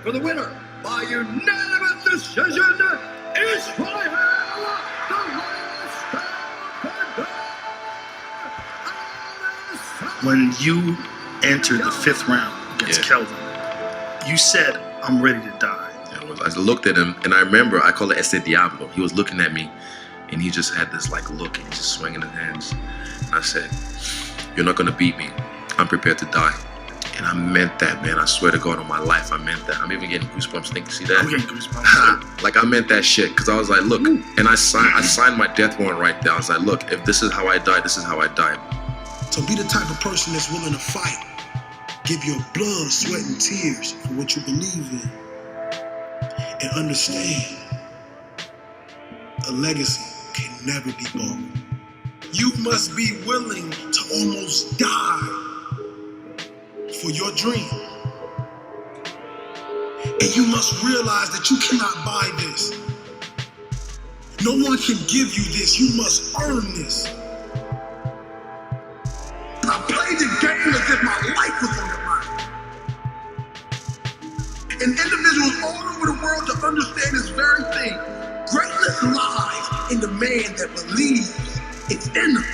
for the winner by unanimous decision, Israel the Stylebender. When you entered the 5th round against Kelvin, you said, "I'm ready to die." I looked at him, and I remember, I call it Ese Diablo. He was looking at me, and he just had this like look, and he's just swinging his hands. And I said, "You're not gonna beat me. I'm prepared to die." And I meant that, man. I swear to God on my life, I meant that. I'm even getting goosebumps thinking, see that? I'm getting goosebumps. Like, I meant that shit, because I was like, look, and I signed my death warrant right there. I was like, look, if this is how I die, this is how I die. So be the type of person that's willing to fight. Give your blood, sweat, and tears for what you believe in. And understand, a legacy can never be bought. You must be willing to almost die for your dream. And you must realize that you cannot buy this. No one can give you this. You must earn this. I played the game as if my life was on the line. And individuals all over the world to understand this very thing. Greatness lies in the man that believes it's in them.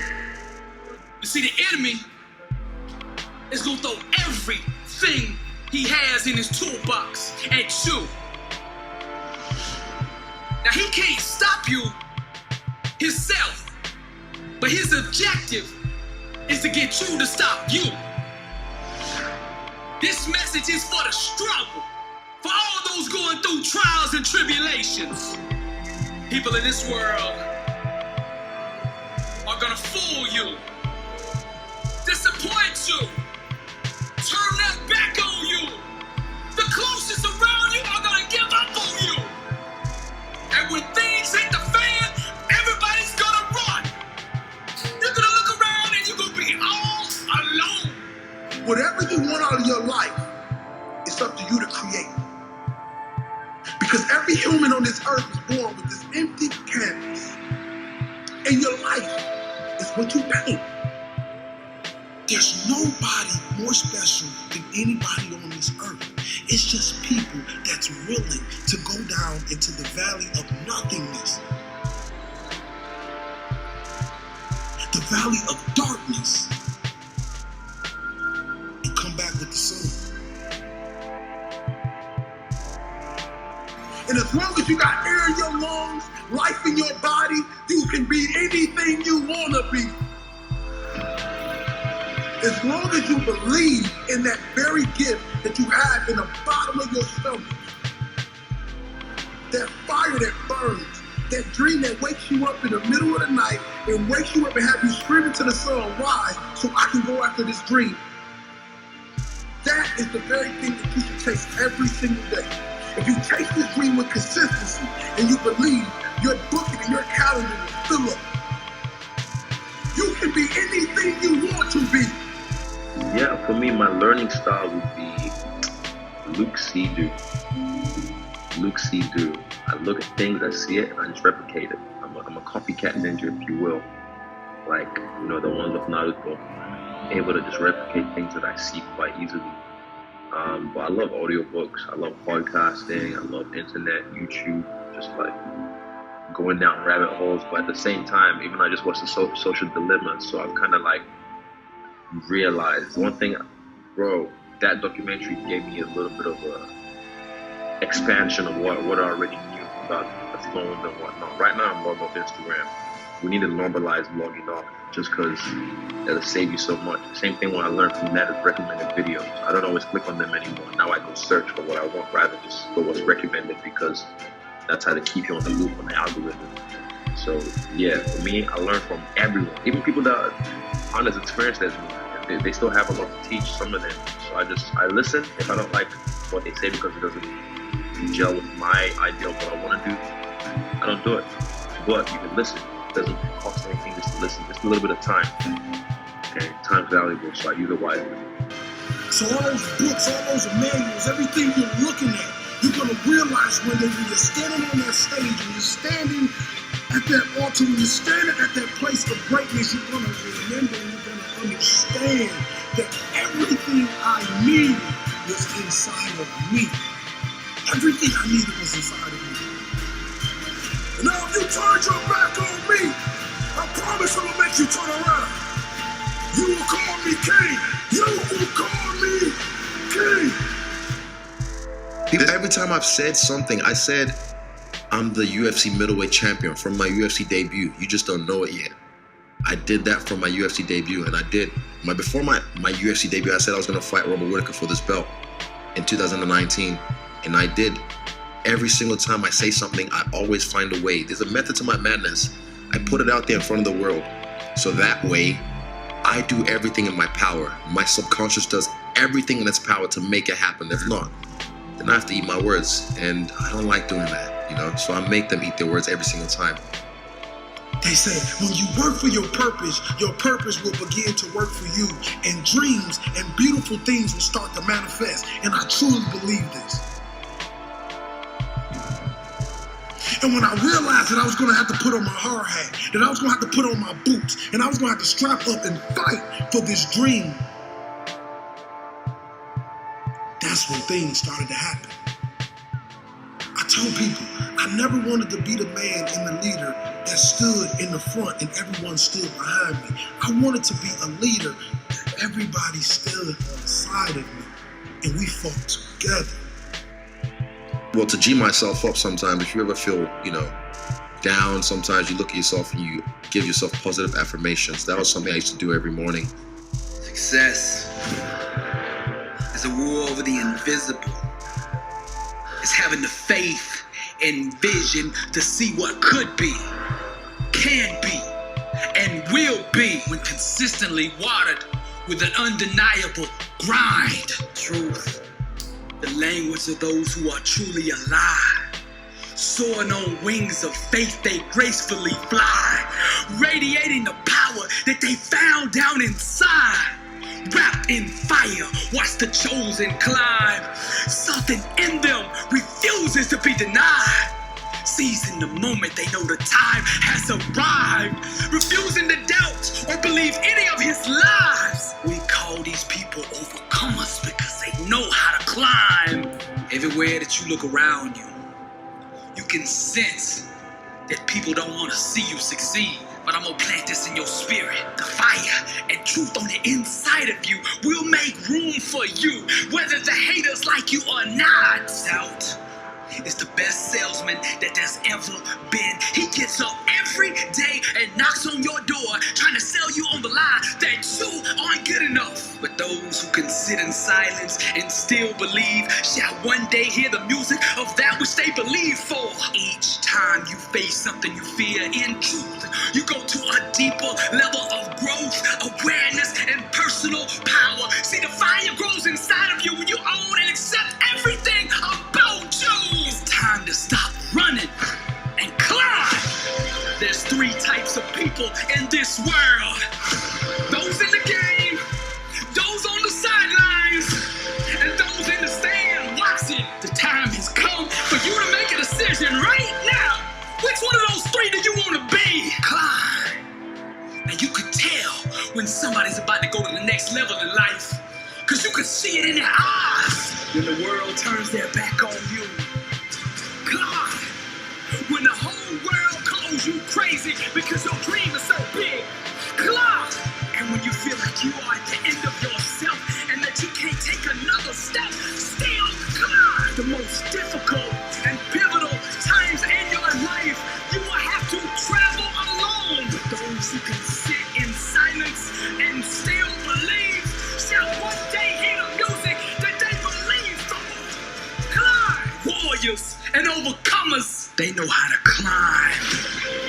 You see, the enemy is gonna throw everything he has in his toolbox at you. Now, he can't stop you himself, but his objective is to get you to stop you. This message is for the struggle, for all those going through trials and tribulations. People in this world are gonna fool you, disappoint you, turn their back on you. The closest around you are gonna give up on you. And when things hit the fan, everybody's gonna run. You're gonna look around and you're gonna be all alone. Whatever you want out of your life, it's up to you to create. Because every human on this earth is born with this empty canvas. And your life is what you paint. There's nobody more special than anybody on this earth. It's just people that's willing to go down into the valley of nothingness. The valley of darkness. And come back with the sun. And as long as you got air in your lungs, life in your body, you can be anything you want to be. As long as you believe in that very gift that you have in the bottom of your stomach, that fire that burns, that dream that wakes you up in the middle of the night and wakes you up and have you screaming to the sun, rise, so I can go after this dream. That is the very thing that you should chase every single day. If you chase this dream with consistency and you believe, your booking and your calendar will fill up. You can be anything you want to be. Yeah, for me, my learning style would be Luke C-Do. Luke C-Do. I look at things, I see it, and I just replicate it. I'm a copycat ninja, if you will. Like, you know, the ones of Naruto. Able to just replicate things that I see quite easily. But I love audiobooks, I love podcasting, I love internet, YouTube, just like going down rabbit holes. But at the same time, even I just watched the Social Dilemma, so I've kind of like realized one thing, bro, that documentary gave me a little bit of a expansion of what I already knew about the phones and whatnot. Right now I'm logged off Instagram. We need to normalize logging off just because it'll save you so much. Same thing when I learned from that is recommended videos. I don't always click on them anymore. Now I go search for what I want rather than just for what's recommended, because that's how to keep you on the loop on the algorithm. So yeah, for me, I learn from everyone, even people that aren't as experienced as me. They still have a lot to teach, some of them. So I listen. If I don't like what they say because it doesn't gel with my idea of what I want to do, I don't do it. But you can listen. It doesn't cost anything just to listen. Just a little bit of time. Okay, time's valuable, so I use it wisely. So all those books, all those manuals, everything you're looking at, you're gonna realize when you're standing on that stage and you're standing at that altar, when you're standing at that place of greatness, you're gonna remember and you're gonna understand that everything I needed was inside of me. Everything I needed was inside of me. And now if you turn your back on me, I promise I'm gonna make you turn around. You will call me king. You will call me king. Every time I've said something, I said I'm the UFC middleweight champion from my UFC debut. You just don't know it yet. I did that from my UFC debut, and I did. Before my UFC debut, I said I was going to fight Robert Whittaker for this belt in 2019, and I did. Every single time I say something, I always find a way. There's a method to my madness. I put it out there in front of the world, so that way I do everything in my power. My subconscious does everything in its power to make it happen. If not, then I have to eat my words, and I don't like doing that, you know? So I make them eat their words every single time. They say, when you work for your purpose will begin to work for you, and dreams and beautiful things will start to manifest. And I truly believe this. And when I realized that I was going to have to put on my hard hat, that I was going to have to put on my boots, and I was going to have to strap up and fight for this dream, that's when things started to happen. I told people I never wanted to be the man and the leader that stood in the front and everyone stood behind me. I wanted to be a leader that everybody stood on the side of me and we fought together. Well, to G myself up sometimes, if you ever feel, down, sometimes you look at yourself and you give yourself positive affirmations. That was something I used to do every morning. Success is a war over the invisible. It's having the faith and vision to see what could be, can be, and will be when consistently watered with an undeniable grind. Truth, the language of those who are truly alive. Soaring on wings of faith, they gracefully fly, radiating the power that they found down inside. Wrapped in fire, watch the chosen climb. Something in them refuses to be denied. Seizing the moment, they know the time has arrived. Refusing to doubt or believe any of his lies. We call these people overcomers because they know how to climb. Everywhere that you look around you, you can sense that people don't want to see you succeed. But I'm gonna plant this in your spirit. The fire and truth on the inside of you will make room for you, whether the haters like you or not. Doubt is the best salesman that there's ever been. He gets up every day and knocks on your door, trying to sell you on the lie that you aren't good enough. But those who can sit in silence and still believe shall one day hear the music of that which they believe for. Each time you face something you fear in truth, you go to a deeper level of growth, awareness, and personal power. See, the fire grows inside of you when you own and accept everything about you. It's time to stop running and climb. There's 3 types of people in this world. Those in the game, those on the sidelines, and those in the stand watching. The time has come for you to make a decision right now. Which one of those 3 do you want to be? Climb. And you can tell when somebody's about to go to the next level in life, because you can see it in their eyes. When the world turns their back on you. Climb. When the whole world calls you crazy because your dream is so big. Climb. And when you feel like you are at the end of yourself and that you can't take another step, still climb. The most difficult and pivotal times in your life, you will have to travel alone. But those who can sit in silence and still believe shall one day hear the music that they believe for. Climb. Warriors and overcomers, they know how to climb.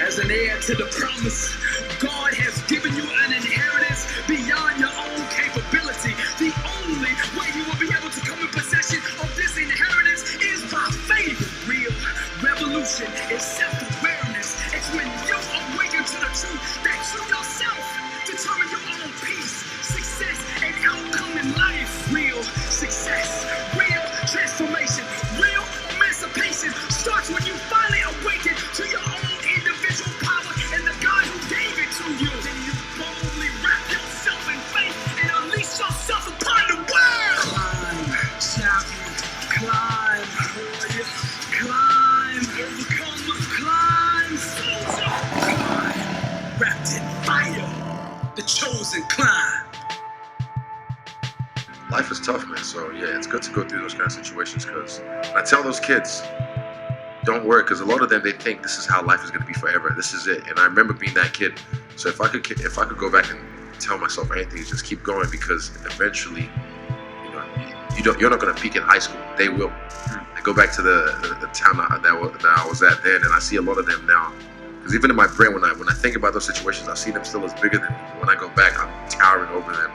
As an heir to the promise, God has given you an inheritance beyond your own capability. The only way you will be able to come in possession of this inheritance is by faith. Real revolution is self-awareness. It's when you awaken to the truth that you yourself determine your own peace, success, and outcome in life. Real success, real transformation, real emancipation starts when you finally awaken to your own individual power and the God who gave it to you. Then you boldly wrap yourself in faith and unleash yourself upon the world. Climb, champion, climb, warrior. So yeah, it's good to go through those kind of situations, because I tell those kids, don't worry, because a lot of them, they think this is how life is going to be forever. This is it. And I remember being that kid. So if I could go back and tell myself anything, just keep going, because eventually, you're not going to peak in high school. They will. I go back to the town that I was at then, and I see a lot of them now. Because even in my brain, when I think about those situations, I see them still as bigger than me. When I go back, I'm towering over them.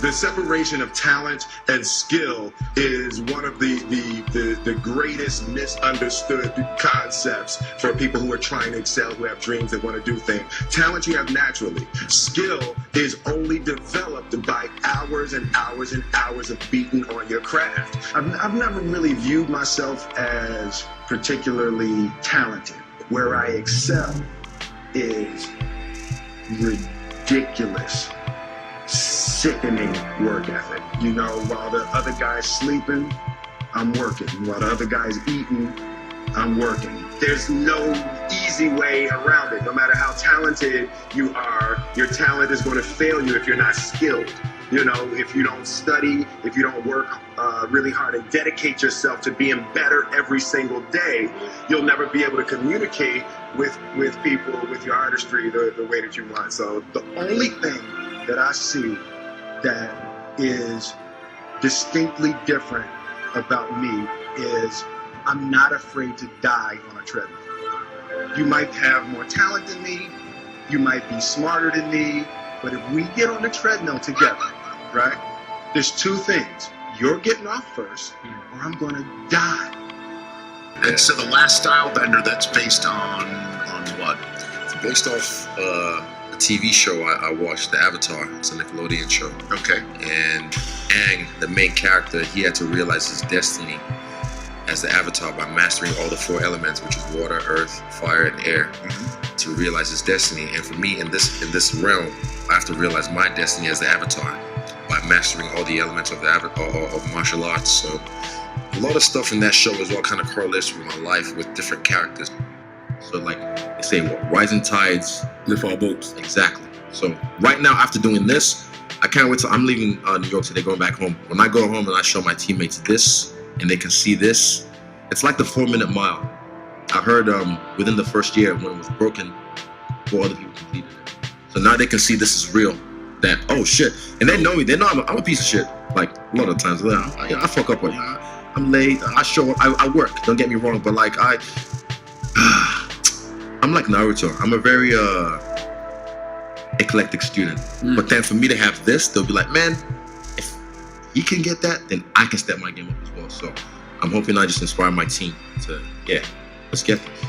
The separation of talent and skill is one of the greatest misunderstood concepts for people who are trying to excel, who have dreams, that want to do things. Talent you have naturally. Skill is only developed by hours and hours and hours of beating on your craft. I've never really viewed myself as particularly talented. Where I excel is ridiculous, sickening work ethic. While the other guy's sleeping, I'm working. While the other guy's eating, I'm working. There's no easy way around it. No matter how talented you are, your talent is going to fail you if you're not skilled. If you don't study, if you don't work really hard and dedicate yourself to being better every single day, you'll never be able to communicate with people, with your artistry, the way that you want. So the only thing that I see that is distinctly different about me is I'm not afraid to die on a treadmill. You might have more talent than me, you might be smarter than me, but if we get on the treadmill together, right, there's two things. You're getting off first, or I'm going to die. And so the last Stylebender, that's based on what? It's based off a TV show I watched, The Avatar. It's a Nickelodeon show. Okay. And Aang, the main character, he had to realize his destiny as the Avatar by mastering all the 4 elements, which is water, earth, fire, and air, to realize his destiny. And for me, in this realm, I have to realize my destiny as the Avatar by mastering all the elements of of martial arts. So a lot of stuff in that show as well kind of correlates with my life, with different characters. So like they say, rising tides lift all boats. Exactly. So right now, after doing this, I can't wait till I'm leaving New York City, going back home. When I go home and I show my teammates this, and they can see this, it's like the 4-minute mile. I heard within the first year, when it was broken, 4 other people completed it. So now they can see this is real. That, oh shit. And they know me. They know I'm a piece of shit. Like, a lot of times, I fuck up with I'm late. I show up. I work. Don't get me wrong. But like, I'm like Naruto. I'm a very eclectic student. But then for me to have this, they'll be like, man, if he can get that, then I can step my game up as well. So I'm hoping I just inspire my team to, let's get this.